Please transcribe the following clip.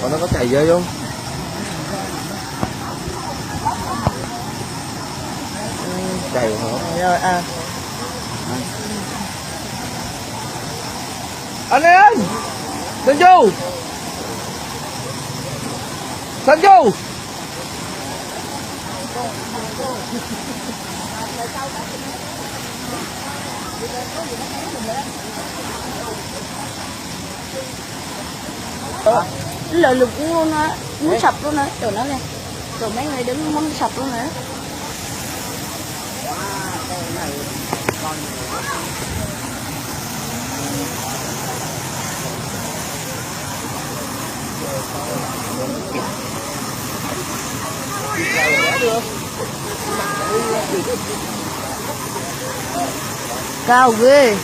Còn nó có chảy dây không? Chảy hả? Rồi à. Anh ơi! Sơn Du! Sơn Du! Lợi lực luôn á, muốn sập luôn á, tụi nó nè, tụi mấy người đứng muốn sập luôn nữa. Cao ghê.